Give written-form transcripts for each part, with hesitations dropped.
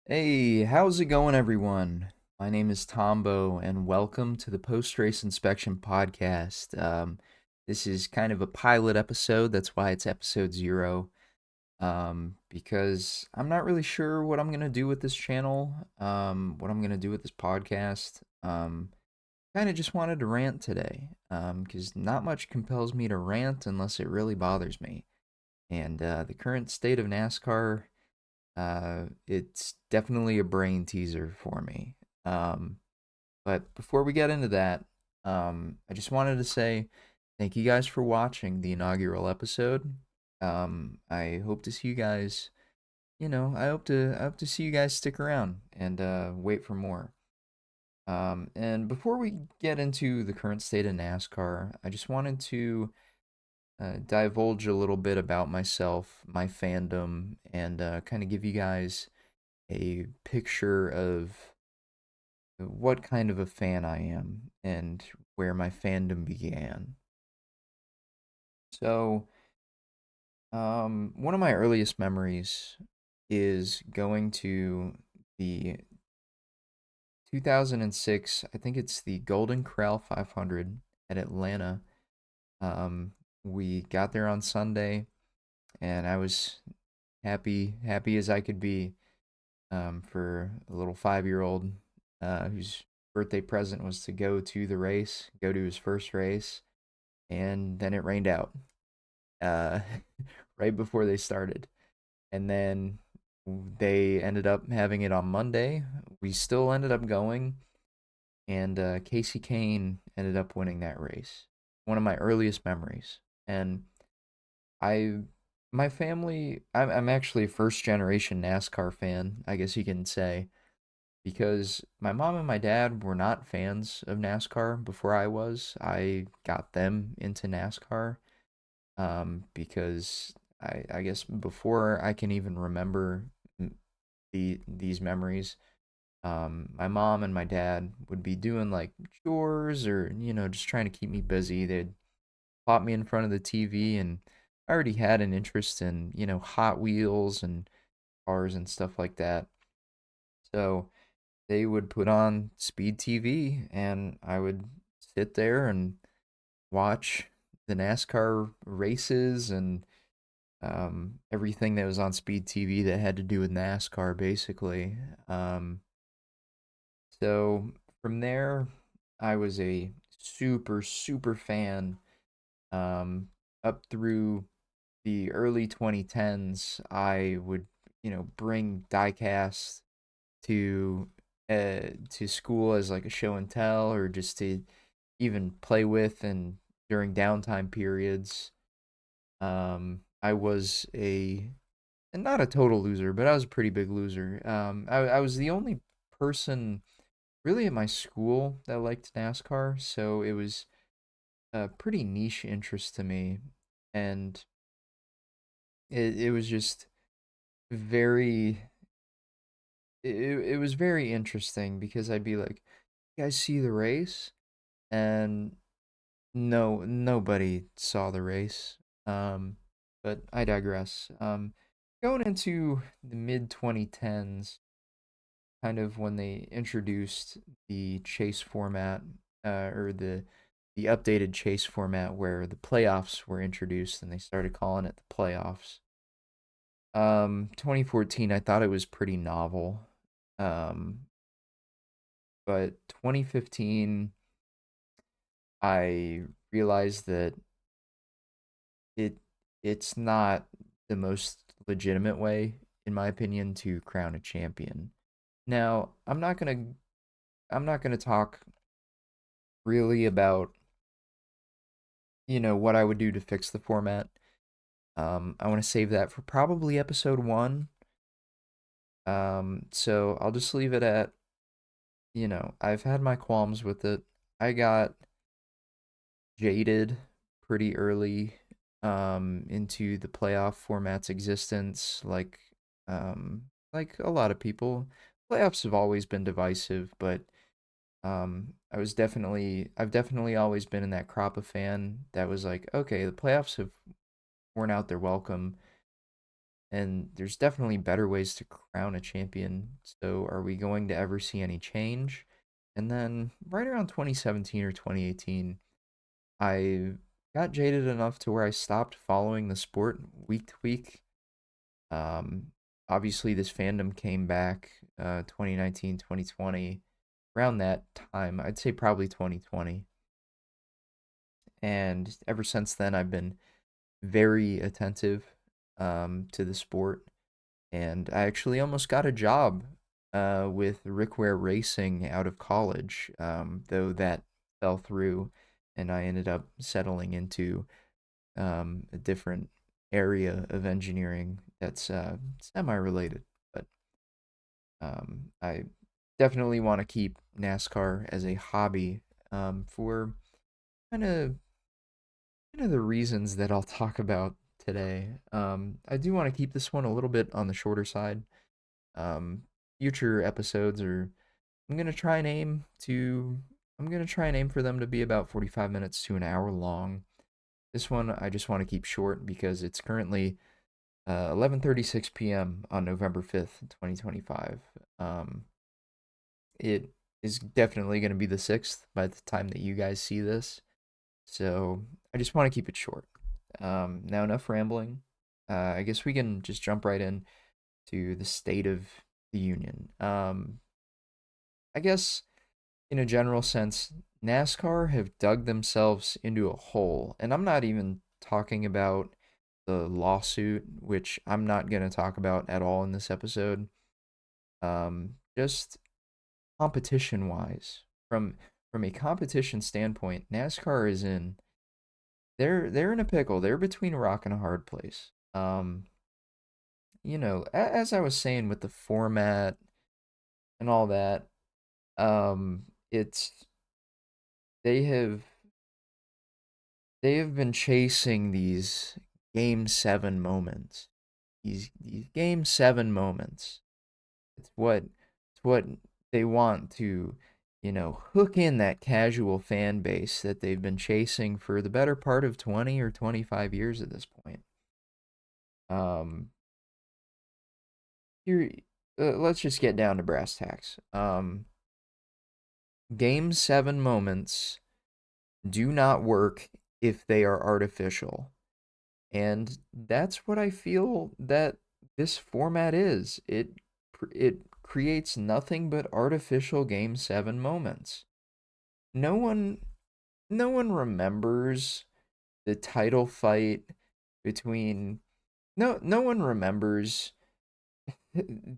Hey, how's it going, everyone? My name is Tombo, and welcome to the Post Race Inspection Podcast. This is kind of a pilot episode, that's why it's episode 0. Because I'm not really sure what I'm gonna do with this channel, what I'm gonna do with this podcast. Kind of just wanted to rant today, because not much compels me to rant unless it really bothers me. And the current state of NASCAR, it's definitely a brain teaser for me. Um, but before we get into that, I just wanted to say thank you guys for watching the inaugural episode. I hope to see you guys. I hope to see you guys stick around and wait for more. And before we get into the current state of NASCAR, I just wanted to divulge a little bit about myself, my fandom, and kind of give you guys a picture of what kind of a fan I am and where my fandom began. So, one of my earliest memories is going to the 2006, I think it's the Golden Corral 500 at Atlanta. Um, we got there on Sunday, and I was happy as I could be, for a little 5-year-old whose birthday present was to go to the race, go to his first race, and then it rained out uh, right before they started. And then they ended up having it on Monday. We still ended up going, and Casey Kane ended up winning that race. One of my earliest memories. And I, my family, I'm actually a first generation NASCAR fan, I guess you can say, because my mom and my dad were not fans of NASCAR before I was. I got them into NASCAR, because I guess before I can even remember these memories, my mom and my dad would be doing like chores or just trying to keep me busy. They'd pop me in front of the TV, and I already had an interest in Hot Wheels and cars and stuff like that. So they would put on Speed TV, and I would sit there and watch the NASCAR races and everything that was on Speed TV that had to do with NASCAR, basically. So from there, I was a super fan, um, up through the early 2010s. I would, bring diecast to to school as like a show and tell, or just to even play with and during downtime periods. I was a not a total loser, but I was a pretty big loser. I was the only person really at my school that liked NASCAR, so it was a pretty niche interest to me, and it was just very it was very interesting because I'd be like, "You guys see the race?" And nobody saw the race. Um, but I digress. Going into the mid 2010s, kind of when they introduced the chase format, or the updated chase format where the playoffs were introduced and they started calling it the playoffs. 2014, I thought it was pretty novel. Um, but 2015, I realized that it it's not the most legitimate way, in my opinion, to crown a champion. Now, I'm not gonna talk really about what I would do to fix the format. I want to save that for probably episode 1. So I'll just leave it at, I've had my qualms with it. I got jaded pretty early into the playoff format's existence, like a lot of people. Playoffs have always been divisive, but I've definitely always been in that crop of fan that was like, okay, the playoffs have worn out their welcome, and there's definitely better ways to crown a champion. So, are we going to ever see any change? And then, right around 2017 or 2018, I got jaded enough to where I stopped following the sport week to week. Um, Obviously, this fandom came back 2019, 2020, around that time. I'd say probably 2020. And ever since then, I've been very attentive to the sport. And I actually almost got a job with Rickware Racing out of college, though that fell through, and I ended up settling into a different area of engineering that's semi-related. But I definitely want to keep NASCAR as a hobby for kind of the reasons that I'll talk about today. I do want to keep this one a little bit on the shorter side. Um, Future episodes are I'm gonna try and aim to I'm gonna try and aim for them to be about 45 minutes to an hour long. This one I just want to keep short because it's currently 11:36 p.m. on November 5th, 2025. It is definitely going to be the 6th by the time that you guys see this. So I just want to keep it short. Now, enough rambling. I guess we can just jump right in to the state of the union. I guess in a general sense, NASCAR have dug themselves into a hole, and I'm not even talking about the lawsuit, which I'm not going to talk about at all in this episode. Just competition wise, from a competition standpoint, NASCAR is in they're in a pickle. They're between a rock and a hard place. As I was saying with the format and all that, it's they have they have been chasing these game 7 moments. These game 7 moments. It's what they want to, hook in that casual fan base that they've been chasing for the better part of 20 or 25 years at this point. Um, here, let's just get down to brass tacks. Game 7 moments do not work if they are artificial. And that's what I feel that this format is. It creates nothing but artificial game 7 moments. No one no one remembers the title fight between no one remembers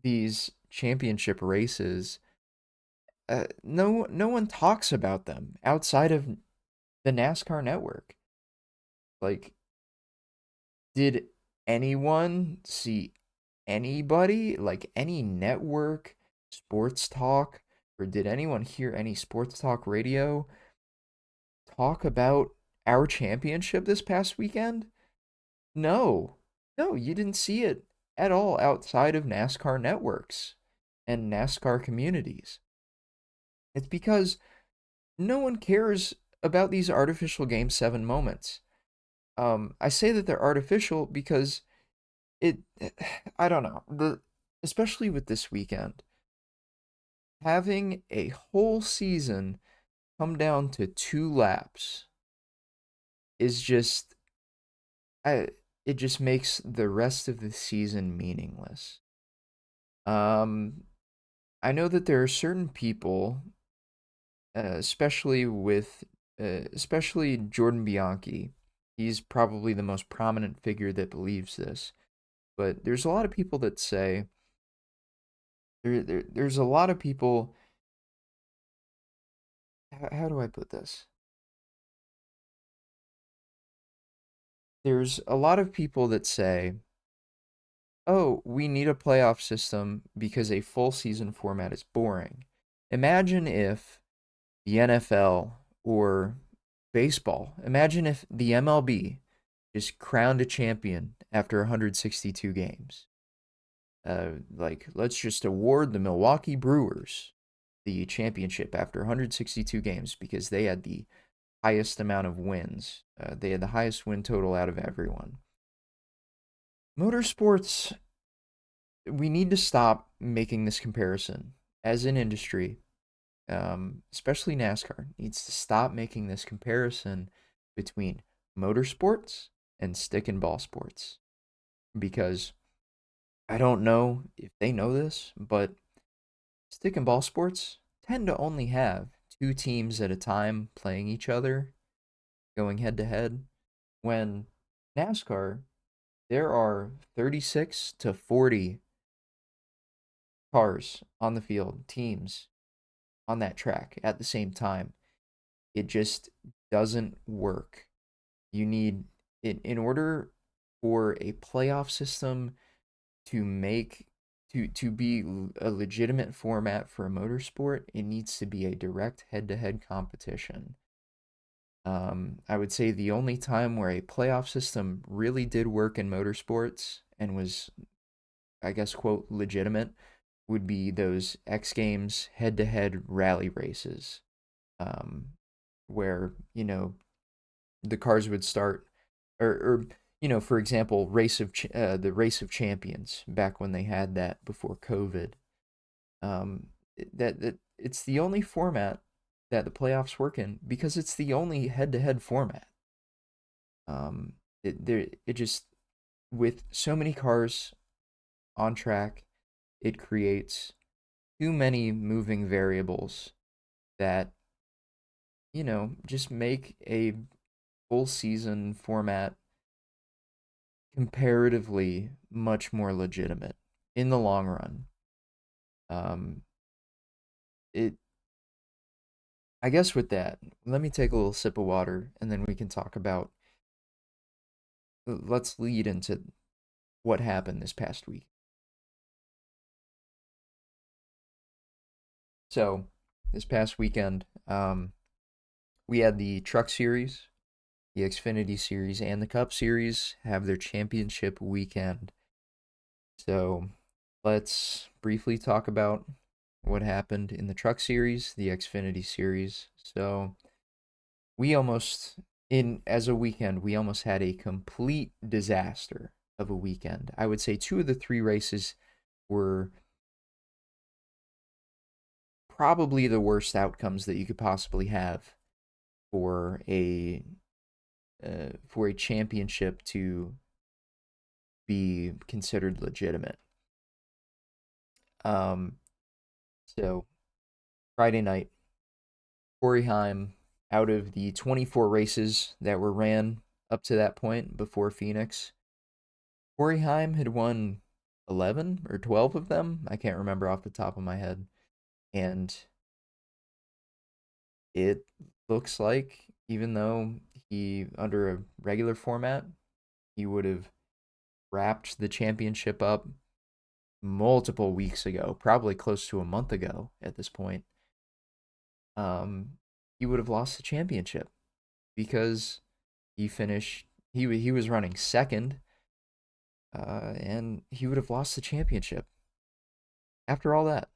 these championship races. No one talks about them outside of the NASCAR network. Like, did anyone see anybody, like any network, sports talk, or did anyone hear any sports talk radio talk about our championship this past weekend? No. No, you didn't see it at all outside of NASCAR networks and NASCAR communities. It's because no one cares about these artificial game 7 moments. I say that they're artificial because it I don't know. Especially with this weekend, having a whole season come down to 2 laps is just I it just makes the rest of the season meaningless. Um I know that there are certain people, especially Jordan Bianchi. He's probably the most prominent figure that believes this. But there's a lot of people that say there's a lot of people. How do I put this? There's a lot of people that say, "Oh, we need a playoff system because a full season format is boring." Imagine if the NFL or baseball, imagine if the MLB just crowned a champion after 162 games. Like, let's just award the Milwaukee Brewers the championship after 162 games because they had the highest amount of wins. They had the highest win total out of everyone. Motorsports we need to stop making this comparison as an industry. Especially NASCAR needs to stop making this comparison between motorsports and stick and ball sports, because I don't know if they know this, but stick and ball sports tend to only have two teams at a time playing each other, going head to head. When NASCAR, there are 36 to 40 cars on the field, teams on that track at the same time. It just doesn't work. You need, in order for a playoff system to make to be a legitimate format for a motorsport, it needs to be a direct head-to-head competition. I would say the only time where a playoff system really did work in motorsports and was, I guess, quote, legitimate would be those X Games head-to-head rally races, um, where, the cars would start, or for example, the race of champions back when they had that before COVID. Um, that it's the only format that the playoffs work in because it's the only head-to-head format. It just, with so many cars on track, it creates too many moving variables that just make a full season format comparatively much more legitimate in the long run. Um, it I guess with that, let me take a little sip of water and then we can talk about. Let's lead into what happened this past week. So, this past weekend, we had the Truck Series, the Xfinity Series, and the Cup Series have their championship weekend. So, let's briefly talk about what happened in the Truck Series, the Xfinity Series. So, we almost, in as a weekend, we almost had a complete disaster of a weekend. I would say two of the three races were probably the worst outcomes that you could possibly have for a championship to be considered legitimate. Um, so Friday night, Corey Heim, out of the 24 races that were ran up to that point before Phoenix, Corey Heim had won 11 or 12 of them. I can't remember off the top of my head. And it looks like, even though he, under a regular format, he would have wrapped the championship up multiple weeks ago, probably close to a month ago at this point, he would have lost the championship because he was running second, and he would have lost the championship. After all that,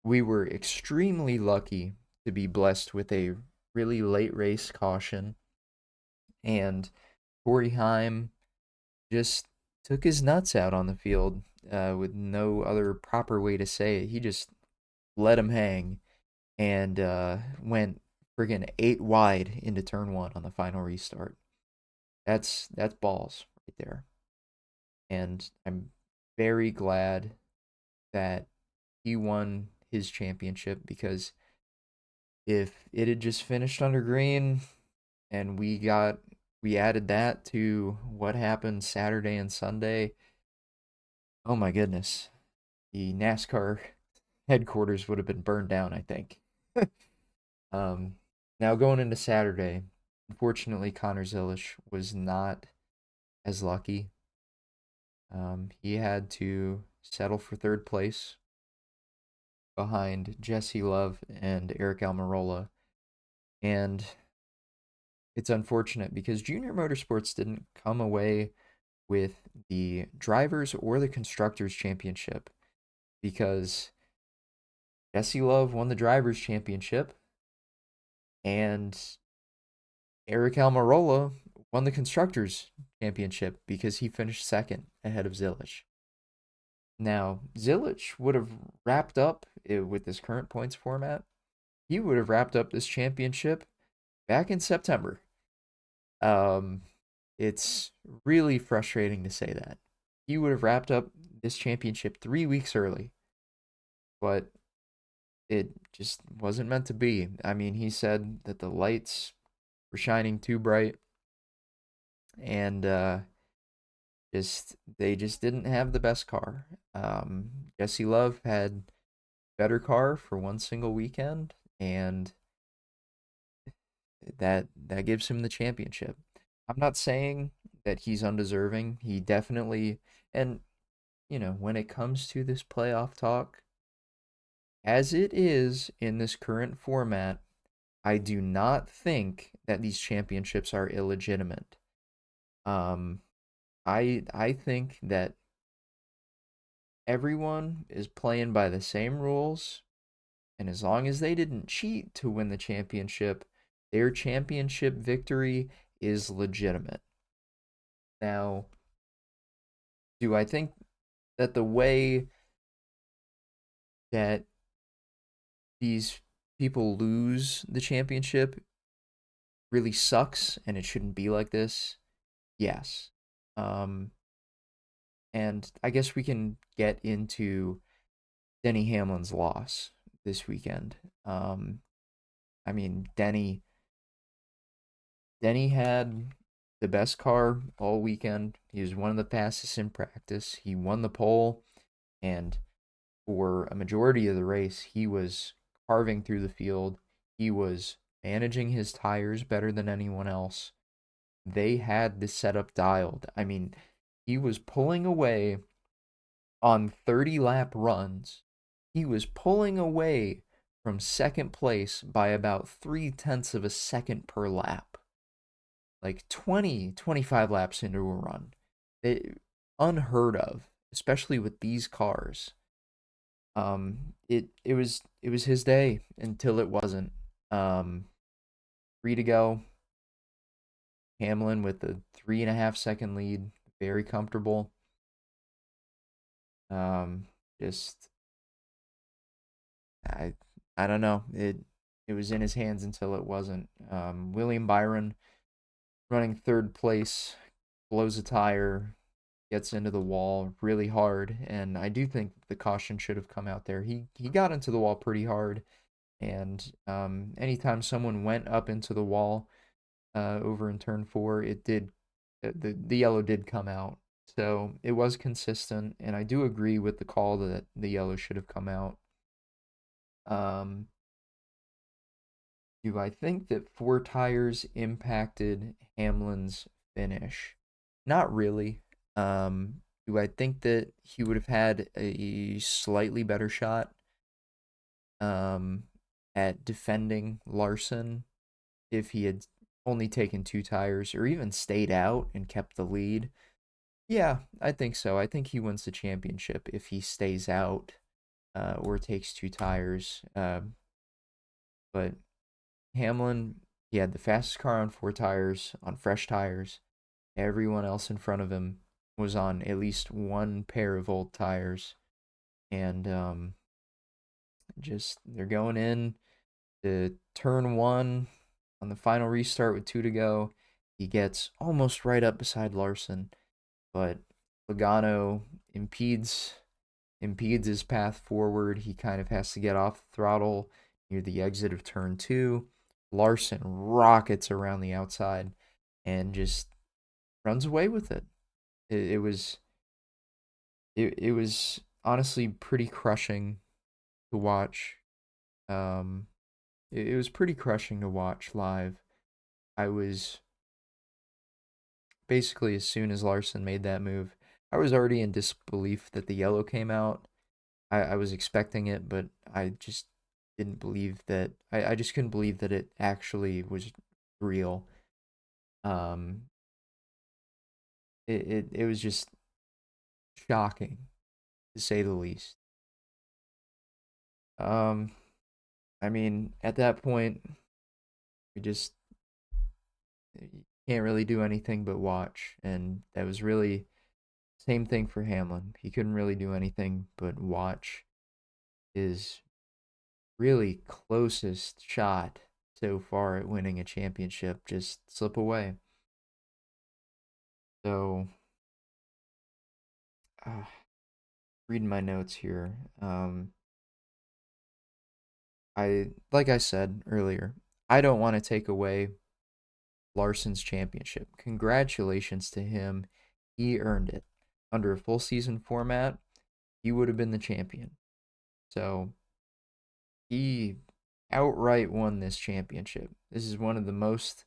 we were extremely lucky to be blessed with a really late race caution, and Corey Heim just took his nuts out on the field, with no other proper way to say it. He just let him hang and went friggin' 8 wide into turn one on the final restart. That's balls right there. And I'm very glad that he won his championship, because if it had just finished under green and we added that to what happened Saturday and Sunday, oh my goodness. The NASCAR headquarters would have been burned down, I think. um, Now going into Saturday, unfortunately, Connor Zilisch was not as lucky. He had to settle for third place behind Jesse Love and Eric Almirola. And it's unfortunate because Junior Motorsports didn't come away with the drivers or the constructors championship, because Jesse Love won the drivers championship and Eric Almirola won the constructors championship because he finished second ahead of Zilisch. Now, Zilich would have wrapped up with this current points format. He would have wrapped up this championship back in September. Um, it's really frustrating to say that. He would have wrapped up this championship 3 weeks early, but it just wasn't meant to be. I mean, he said that the lights were shining too bright, and just they just didn't have the best car. Jesse Love had better car for one single weekend, and that gives him the championship. I'm not saying that he's undeserving. He definitely, and when it comes to this playoff talk, as it is in this current format, I do not think that these championships are illegitimate. Um, I think that everyone is playing by the same rules, and as long as they didn't cheat to win the championship, their championship victory is legitimate. Now, do I think that the way that these people lose the championship really sucks and it shouldn't be like this? Yes. Um, and I guess we can get into Denny Hamlin's loss this weekend. Um, I mean, Denny had the best car all weekend. He was one of the fastest in practice. He won the pole, and for a majority of the race, he was carving through the field. He was managing his tires better than anyone else. They had the setup dialed. I mean, he was pulling away on 30 lap runs. He was pulling away from second place by about 3/10 of a second per lap. Like 20, 25 laps into a run. Unheard of, especially with these cars. It was his day until it wasn't. Um, Free to go. Hamlin with a 3.5 second lead, very comfortable. Um, just I I don't know. It was in his hands until it wasn't. William Byron running third place, blows a tire, gets into the wall really hard, and I do think the caution should have come out there. He got into the wall pretty hard, and anytime someone went up into the wall over in turn four, it did the yellow did come out. So it was consistent, and I do agree with the call that the yellow should have come out. Um, do I think that four tires impacted Hamlin's finish? Not really. Do I think that he would have had a slightly better shot um, at defending Larson if he had only taken two tires or even stayed out and kept the lead? Yeah, I think so. I think he wins the championship if he stays out or takes two tires. But Hamlin, he had the fastest car on four tires, on fresh tires. Everyone else in front of him was on at least one pair of old tires. And just they're going in to turn one on the final restart with two to go. He gets almost right up beside Larson, but Logano impedes his path forward. He kind of has to get off the throttle near the exit of turn two. Larson rockets around the outside and just runs away with it. It was honestly pretty crushing to watch. Um, it was pretty crushing to watch live. I was basically as soon as Larson made that move, I was already in disbelief that the yellow came out. I was expecting it, but I just didn't believe that. I just couldn't believe that it actually was real. Um, it was just shocking to say the least. Um, I mean, at that point, we just can't really do anything but watch, and that was really Same thing for Hamlin. He couldn't really do anything but watch his really closest shot so far at winning a championship just slip away. So, uh, reading my notes here. Like I said earlier, I don't want to take away Larson's championship. Congratulations to him. He earned it. Under a full season format, he would have been the champion. So he outright won this championship. This is one of the most,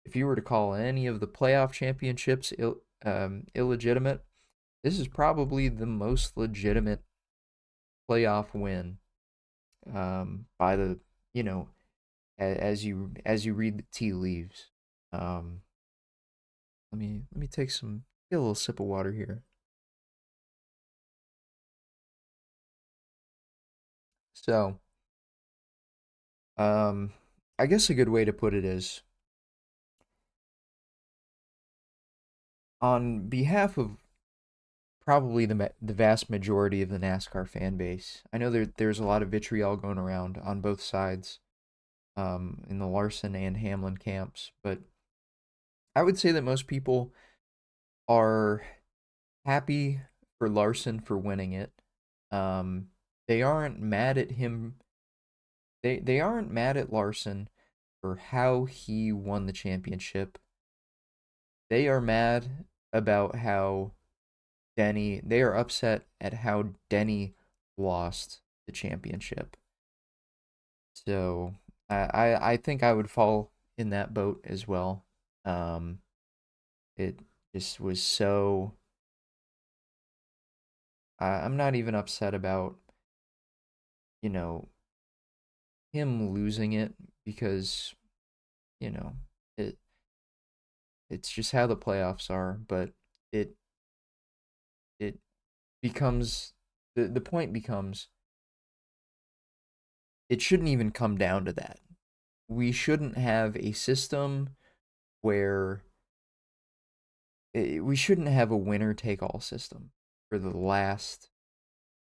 if you were to call any of the playoff championships illegitimate, this is probably the most legitimate playoff win by the, you know, as you read the tea leaves. Um, let me get a little sip of water here. So, um, I guess a good way to put it is on behalf of probably the vast majority of the NASCAR fan base. I know there's a lot of vitriol going around on both sides, in the Larson and Hamlin camps, but I would say that most people are happy for Larson for winning it. Um, they aren't mad at him. They aren't mad at Larson for how he won the championship. They are mad about how they are upset at how Denny lost the championship. So I think I would fall in that boat as well. Um, it just was so. I'm not even upset about, you know, him losing it because, you know, it it's just how the playoffs are, but it it becomes the point becomes it shouldn't even come down to that. We shouldn't have a system where we shouldn't have a winner take all system for the last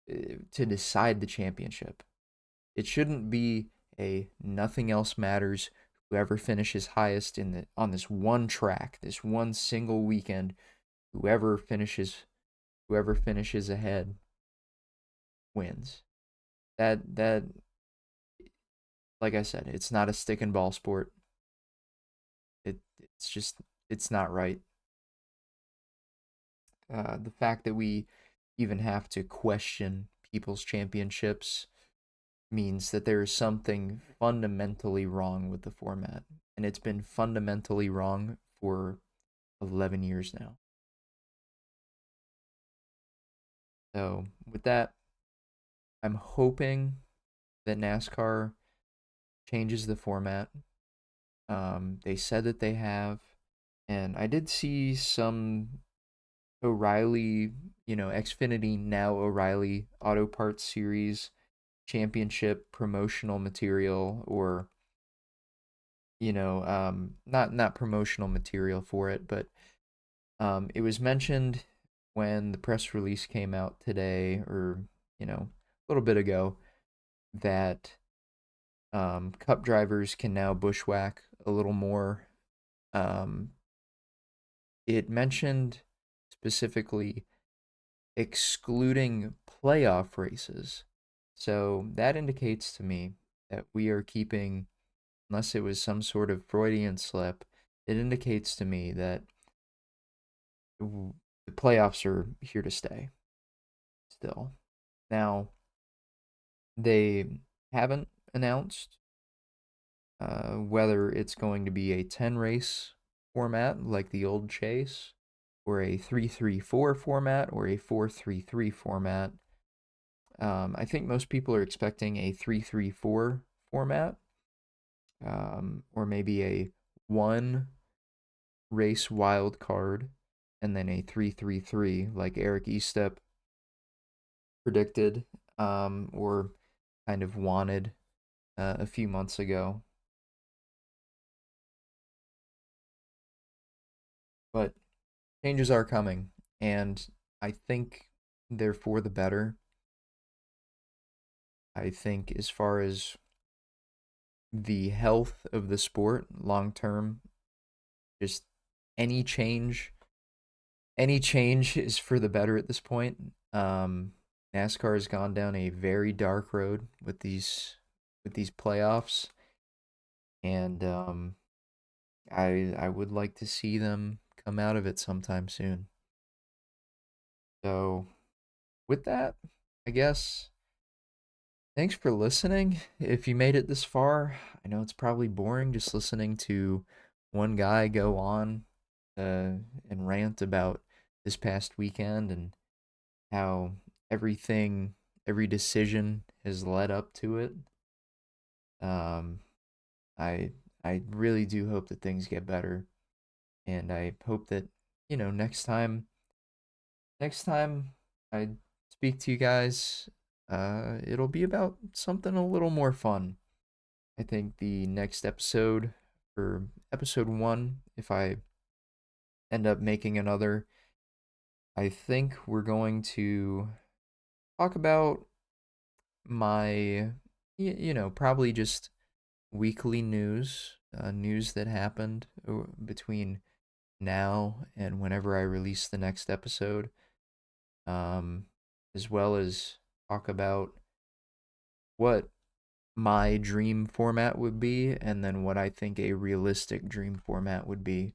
to decide the championship. It shouldn't be a nothing else matters. Whoever finishes highest in the on this one track, this one single weekend, whoever finishes whoever finishes ahead wins. That like I said, it's not a stick and ball sport. It's just it's not right. The fact that we even have to question people's championships means that there is something fundamentally wrong with the format, and it's been fundamentally wrong for 11 years now. So, with that, I'm hoping that NASCAR changes the format. They said that they have, and I did see some O'Reilly, Xfinity now O'Reilly Auto Parts Series championship promotional material, or not promotional material for it, but it was mentioned when the press release came out today, or a little bit ago, that cup drivers can now bushwhack a little more. um, it mentioned specifically excluding playoff races. So that indicates to me that we are keeping, unless it was some sort of Freudian slip, it indicates to me that the playoffs are here to stay still. Now, they haven't announced whether it's going to be a 10 race format like the old Chase, or a 3-3-4 format, or a 4-3-3 format. I think most people are expecting a 3-3-4 format, or maybe a one race wild card, and then a 3-3-3 like Eric Estep predicted, or kind of wanted a few months ago. But changes are coming, and I think they're for the better. I think as far as the health of the sport long term, just any change, any change is for the better at this point. NASCAR has gone down a very dark road with these playoffs, and I would like to see them come out of it sometime soon. So with that, I guess thanks for listening. If you made it this far, I know it's probably boring just listening to one guy go on and rant about this past weekend and how everything, every decision has led up to it. Um, I I really do hope that things get better, and I hope that next time I speak to you guys, it'll be about something a little more fun. I think the next episode, for episode one, if I end up making another, I think we're going to talk about my, probably just weekly news, news that happened between now and whenever I release the next episode, um, as well as talk about what my dream format would be and then what I think a realistic dream format would be.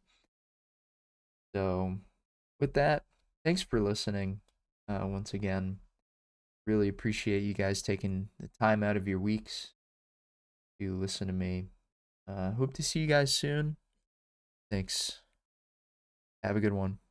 So, with that, thanks for listening once again. Really appreciate you guys taking the time out of your weeks to listen to me. Hope to see you guys soon. Thanks. Have a good one.